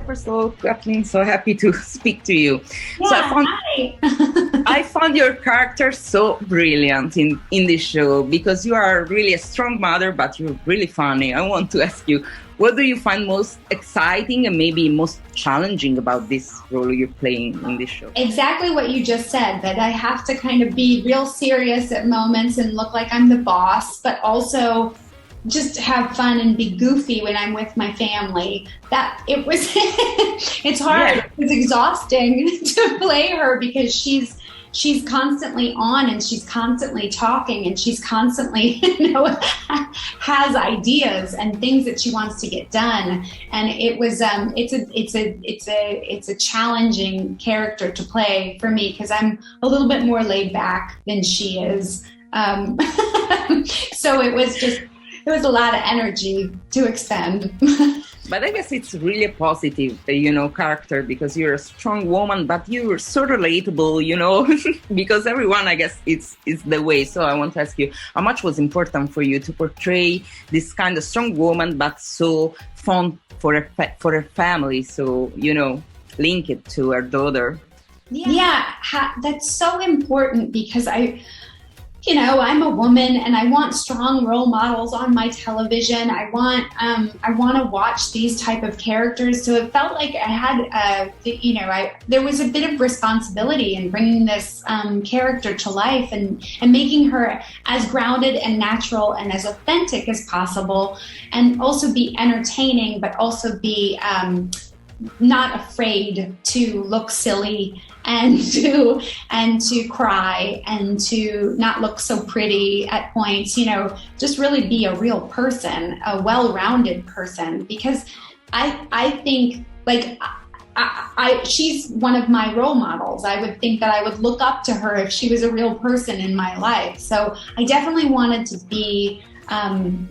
first of all, Kathleen, so happy to speak to you. Yeah, So hi. I found your character so brilliant in this show because you are really a strong mother, but you're really funny. I want to ask you, what do you find most exciting and maybe most challenging about this role you're playing in this show? Exactly what you just said, that I have to kind of be real serious at moments and look like I'm the boss, but also just have fun and be goofy when I'm with my family. That it was, it's hard. Yeah. It was exhausting to play her because she's constantly on and she's constantly talking and she's constantly, has ideas and things that she wants to get done. And it was, it's a challenging character to play for me because I'm a little bit more laid back than she is. So it was a lot of energy to expend. But I guess it's really a positive, character because you're a strong woman, but you're so relatable, because everyone, I guess, it's the way. So I want to ask you, how much was important for you to portray this kind of strong woman, but so fond for her family? So, link it to her daughter. Yeah, that's so important because I'm a woman and I want strong role models on my television. I want to watch these type of characters. So it felt like I had, there was a bit of responsibility in bringing this character to life and making her as grounded and natural and as authentic as possible, and also be entertaining, but also be not afraid to look silly and to cry and to not look so pretty at points, just really be a real person, a well-rounded person, because I think she's one of my role models. I would think that I would look up to her if she was a real person in my life. So I definitely wanted to be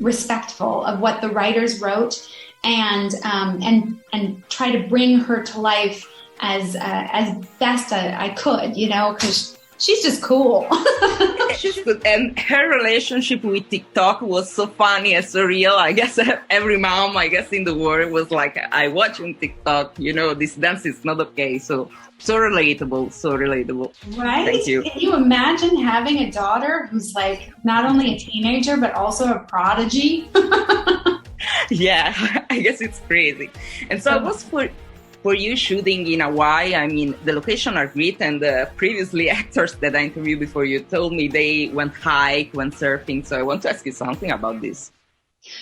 respectful of what the writers wrote and try to bring her to life as best I could, because she's just cool. She's good. And her relationship with TikTok was so funny and so real. I guess every mom, in the world was like, I watch on TikTok, this dance is not okay. So relatable. Right? Thank you. Can you imagine having a daughter who's like not only a teenager, but also a prodigy? Yeah, I guess it's crazy. And so I was for you shooting in Hawaii. I mean, the location are great, and previously actors that I interviewed before you told me they went surfing. So I want to ask you something about this.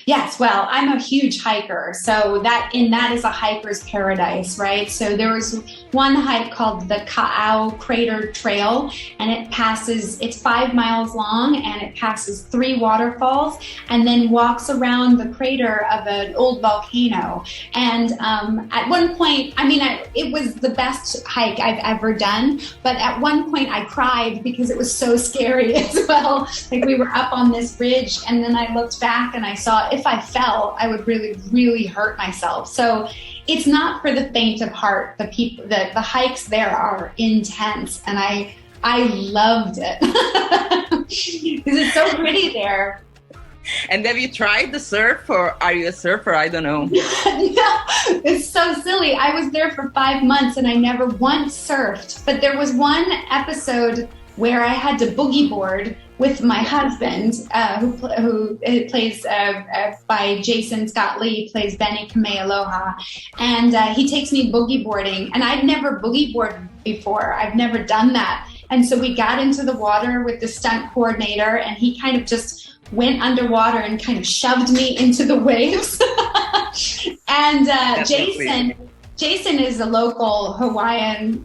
Yes, well, I'm a huge hiker, so that is a hiker's paradise, right? So there was one hike called the Ka'au Crater Trail, and it's 5 miles long, and it passes 3 waterfalls, and then walks around the crater of an old volcano. And at one point, it was the best hike I've ever done, but at one point I cried because it was so scary as well. Like, we were up on this ridge, and then I looked back and I saw if I fell, I would really, really hurt myself. So it's not for the faint of heart. The hikes there are intense, and I loved it because it's so pretty there. And have you tried the surf, or are you a surfer? I don't know. No, it's so silly. I was there for 5 months and I never once surfed. But there was one episode where I had to boogie board with my husband, who plays by Jason Scott Lee, plays Benny Kamealoha, and he takes me boogie boarding, and I'd never boogie boarded before. I've never done that, and so we got into the water with the stunt coordinator, and he kind of just went underwater and kind of shoved me into the waves. And Jason is a local Hawaiian,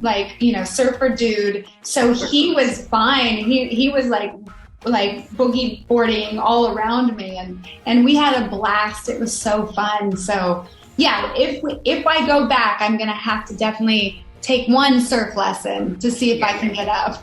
surfer dude. So he was fine. He was like boogie boarding all around me, and we had a blast. It was so fun. So yeah, if I go back, I'm gonna have to definitely take one surf lesson to see if I can get up.